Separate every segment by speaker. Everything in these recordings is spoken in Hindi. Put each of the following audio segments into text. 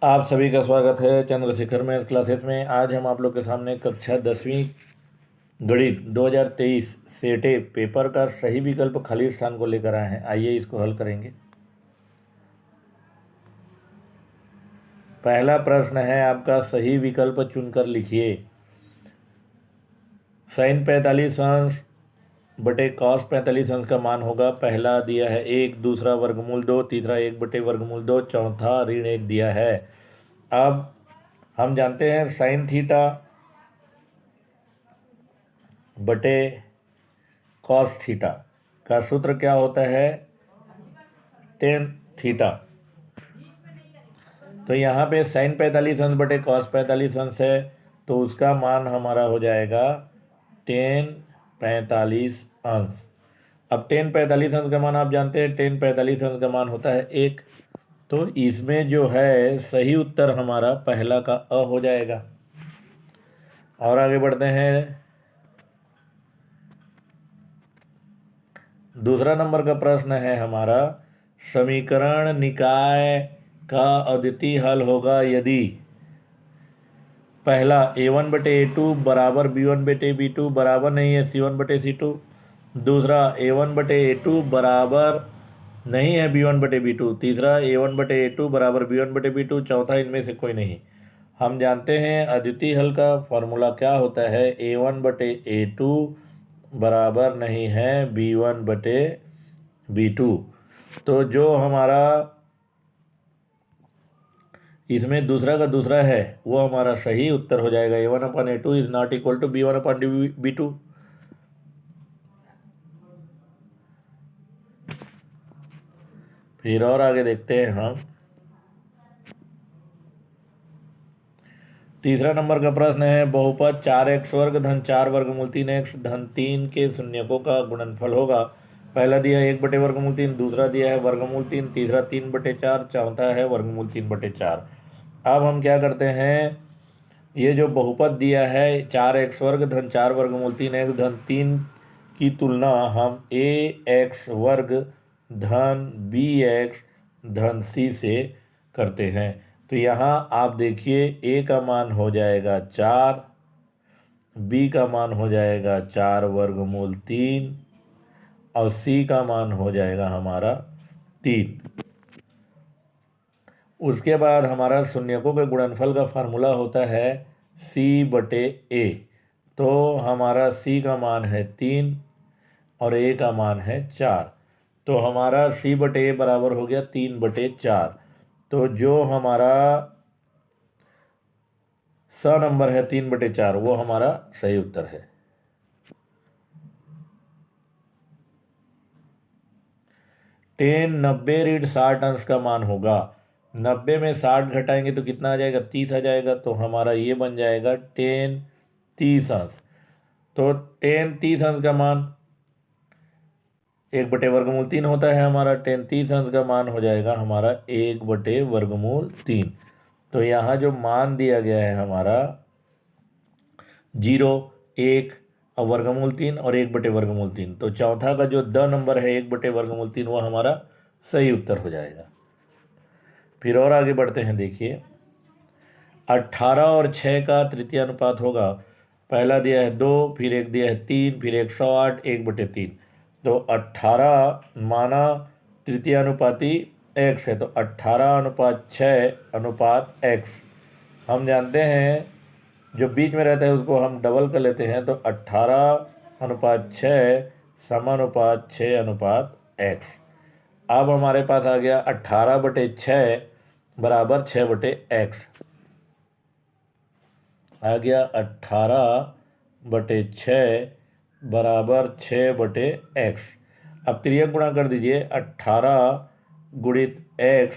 Speaker 1: आप सभी का स्वागत है चंद्रशेखर मैथ्स क्लासेस में। आज हम आप लोग के सामने कक्षा 10वीं गणित 2023 सेटे पेपर का सही विकल्प खाली स्थान को लेकर आए हैं। आइए इसको हल करेंगे। पहला प्रश्न है आपका, सही विकल्प चुनकर लिखिए। साइन 45 अंश बटे कॉस 45 अंश का मान होगा। पहला दिया है 1, दूसरा वर्गमूल 2, तीसरा 1/वर्गमूल 2, चौथा ऋण 1 दिया है। अब हम जानते हैं साइन थीटा बटे कॉस थीटा का सूत्र क्या होता है, टेन थीटा। तो यहाँ पे साइन 45 अंश बटे कॉस 45 अंश है, तो उसका मान हमारा हो जाएगा टेन 45 अंश। अब टेन 45 अंश का मान आप जानते हैं, टेन 45 अंश का मान होता है 1। तो इसमें जो है सही उत्तर हमारा पहला का अ हो जाएगा। और आगे बढ़ते हैं। दूसरा नंबर का प्रश्न है हमारा, समीकरण निकाय का अद्वितीय हल होगा यदि पहला a1/a2 बराबर b1/b2 बराबर नहीं है c1/c2, दूसरा a1/a2 बराबर नहीं है b1/b2, तीसरा a1/a2 बराबर b1/b2, चौथा इनमें से कोई नहीं। हम जानते हैं अद्वितीय हल का फॉर्मूला क्या होता है, a1/a2 बराबर नहीं है b1/b2। तो जो हमारा इसमें दूसरा का दूसरा है वो हमारा सही उत्तर हो जाएगा। a1/a2 is not equal to b1/b2। फिर और आगे देखते हैं हम। तीसरा नंबर का प्रश्न है, बहुपद 4x वर्ग धन 4 वर्गमूल 3x धन 3 के शून्यकों का गुणनफल होगा। पहला दिया है 1/वर्गमूल 3, दूसरा दिया है वर्गमूल 3, तीसरा 3/4, चौथा है वर्गमूल 3/4। अब हम क्या करते हैं, ये जो बहुपद दिया है 4x वर्ग धन 4 वर्गमूल 3x धन 3 की तुलना हम ax वर्ग धन bx धन c से करते हैं। तो यहाँ आप देखिए a का मान हो जाएगा 4, b का मान हो जाएगा 4 वर्गमूल 3 और c का मान हो जाएगा हमारा 3। उसके बाद हमारा शून्यकों के गुणनफल का फार्मूला होता है c/a। तो हमारा c का मान है 3 और a का मान है 4। तो हमारा c/a बराबर हो गया 3/4। तो जो हमारा स नंबर है 3/4 वो हमारा सही उत्तर है। टेन 90 ऋण 60 अंश का मान होगा। 90 में 60 घटाएंगे तो कितना आ जाएगा, 30 आ जाएगा। तो हमारा ये बन जाएगा टेन 30 अंश। तो टेन 30 अंश का मान 1/वर्गमूल 3 होता है हमारा। टेन 30 अंश का मान हो जाएगा हमारा 1/वर्गमूल 3। तो यहाँ जो मान दिया गया है हमारा 0, 1 और वर्गमूल 3 और 1/वर्गमूल 3, तो चौथा का जो द नंबर है 1/वर्गमूल 3 वो हमारा सही उत्तर हो जाएगा। फिर और आगे बढ़ते हैं। देखिए 18 और 6 का तृतीय अनुपात होगा। पहला दिया है 2, फिर एक दिया है 3, फिर 108 1/3। तो 18 माना तृतीय अनुपाती x है, तो 18:6:x। हम जानते हैं जो बीच में रहता है उसको हम डबल कर लेते हैं, तो 18:6 समानुपात 6:x। अब हमारे पास आ गया 18/6 बराबर 6/x। आ गया 18/6 बराबर 6/x। अब त्रियक गुणा कर दीजिए, 18 गुणित x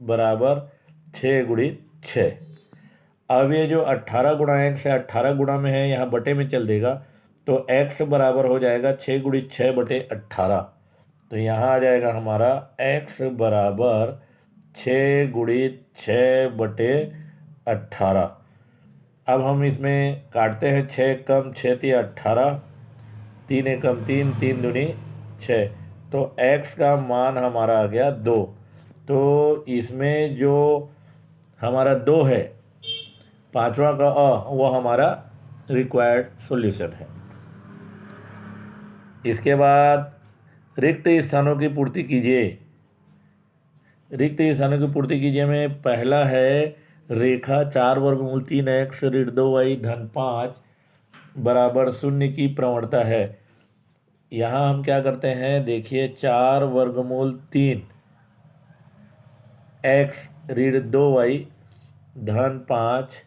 Speaker 1: बराबर 6 गुणित 6। अब ये जो 18 गुणा x है 18 गुणा में है, यहाँ बटे में चल देगा, तो x बराबर हो जाएगा 6 गुणित 6/18। तो यहाँ आ जाएगा हमारा x बराबर 6 गुणित 6/18। अब हम इसमें काटते हैं, 6 कम 6 × 18, 3 एकम 3, 3 दूनी 6। तो x का मान हमारा आ गया 2। तो इसमें जो हमारा 2 है, पांचवा का वो हमारा रिक्वायर्ड सॉल्यूशन है। इसके बाद रिक्त स्थानों की पूर्ति कीजिए। रिक्त स्थानों की पूर्ति कीजिए में पहला है रेखा 4√3x ऋण 2y धन 5 बराबर 0 की प्रवणता है। यहाँ हम क्या करते हैं, देखिए 4√3 x ऋण 2y धन 5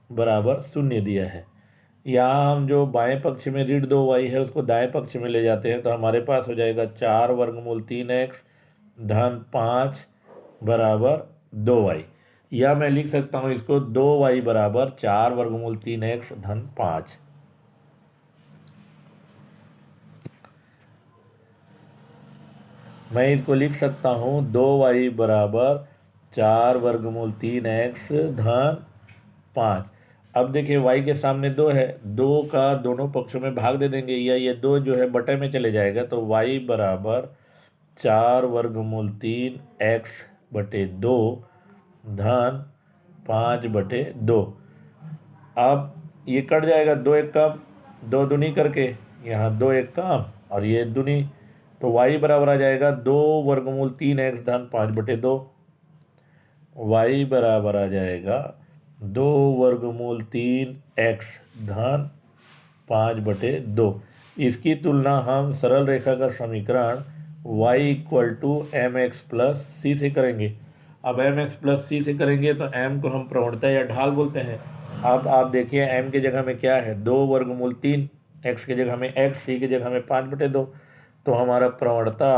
Speaker 1: बराबर 0 दिया है। यहाँ हम जो बाएं पक्ष में ऋण 2y है उसको दाएं पक्ष में ले जाते हैं तो हमारे पास हो जाएगा 4√3x धन 5 बराबर 2y, या मैं लिख सकता हूँ इसको 2y बराबर 4√3x धन 5। मैं इसको लिख सकता हूँ 2y बराबर 4√3x धन 5। अब देखिए y के सामने 2 है, 2 का दोनों पक्षों में भाग दे देंगे, या ये 2 जो है बटे में चले जाएगा, तो y बराबर 4√3x बटे 2 धन 5/2। अब ये कट जाएगा, 2 एक कम, 2 दूनी करके, यहाँ 2 एक कम और ये दूनी, तो y बराबर आ जाएगा 2√3x धन 5/2। y बराबर आ जाएगा 2√3x धन 5/2। इसकी तुलना हम सरल रेखा का समीकरण y = mx + c से करेंगे। अब mx + c से करेंगे तो m को हम प्रवणता या ढाल बोलते हैं। अब आप देखिए m की जगह में क्या है, 2√3, x की जगह में x, c की जगह में 5/2, तो हमारा प्रवणता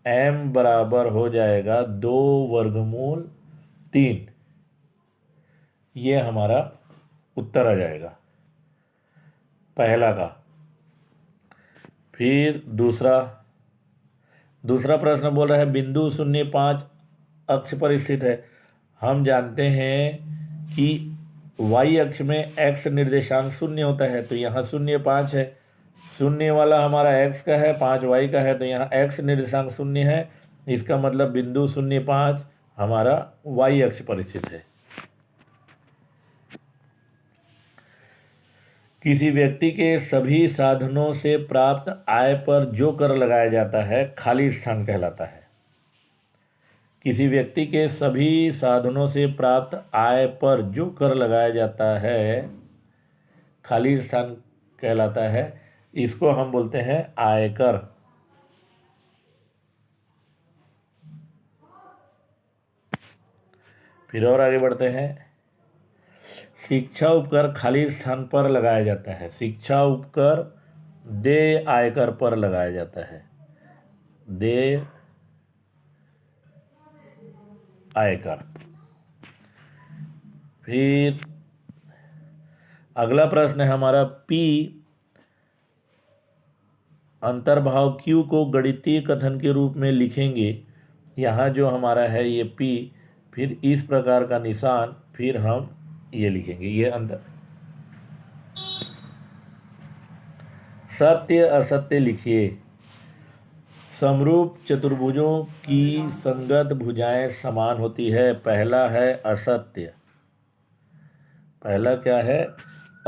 Speaker 1: m बराबर हो जाएगा 2√3। ये हमारा उत्तर आ जाएगा पहला का। फिर दूसरा प्रश्न बोल रहा है बिंदु 0,5 अक्ष पर स्थित है। हम जानते हैं कि y अक्ष में x निर्देशांक 0 होता है, तो यहाँ 0,5 है, 0 वाला हमारा x का है, 5 y का है, तो यहाँ x निर्देशांक 0 है। इसका मतलब बिंदु 0,5 हमारा y अक्ष पर स्थित है। किसी व्यक्ति के सभी साधनों से प्राप्त आय पर जो कर लगाया जाता है खाली स्थान कहलाता है। किसी व्यक्ति के सभी साधनों से प्राप्त आय पर जो कर लगाया जाता है खाली स्थान कहलाता है। इसको हम बोलते हैं आयकर। फिर और आगे बढ़ते हैं। शिक्षा उपकर खाली स्थान पर लगाया जाता है। शिक्षा उपकर देय आयकर पर लगाया जाता है। देय आयकर। फिर अगला प्रश्न है हमारा P अंतर्भाव Q को गणितीय कथन के रूप में लिखेंगे। यहाँ जो हमारा है ये P, फिर इस प्रकार का निशान, फिर हम ये लिखेंगे, ये अंतर। सत्य असत्य लिखिए। समरूप चतुर्भुजों की संगत भुजाएं समान होती है। पहला है असत्य। पहला क्या है,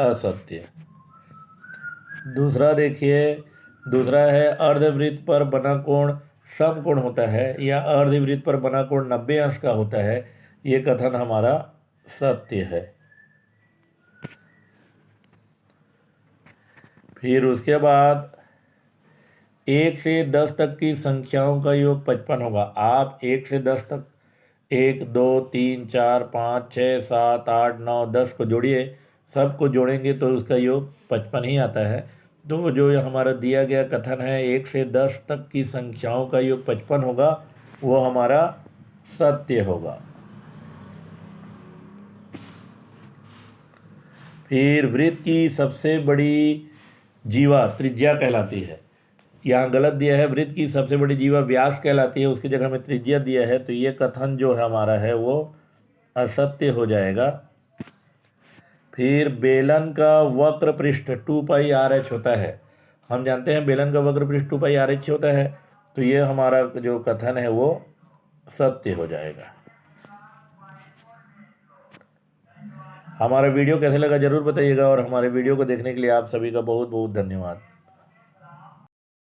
Speaker 1: असत्य। दूसरा देखिए, दूसरा है अर्धवृत्त पर बना कोण समकोण होता है, या अर्धवृत्त पर बना कोण 90 अंश का होता है। ये कथन हमारा सत्य है। फिर उसके बाद 1 से 10 तक की संख्याओं का योग 55 होगा। आप 1 से 10 तक 1, 2, 3, 4, 5, 6, 7, 8, 9, 10 को जोड़िए। सबको जोड़ेंगे तो उसका योग 55 ही आता है। तो जो हमारा दिया गया कथन है 1 से 10 तक की संख्याओं का योग 55 होगा, वो हमारा सत्य होगा। फिर वृत्त की सबसे बड़ी जीवा त्रिज्या कहलाती है। यहाँ गलत दिया है, वृत्त की सबसे बड़ी जीवा व्यास कहलाती है, उसकी जगह में त्रिज्या दिया है, तो ये कथन जो है हमारा है वो असत्य हो जाएगा। फिर बेलन का वक्र पृष्ठ 2πRh होता है। हम जानते हैं बेलन का वक्र पृष्ठ 2πRh होता है, तो ये हमारा जो कथन है वो सत्य हो जाएगा। हमारा वीडियो कैसे लगा ज़रूर बताइएगा, और हमारे वीडियो को देखने के लिए आप सभी का बहुत बहुत धन्यवाद।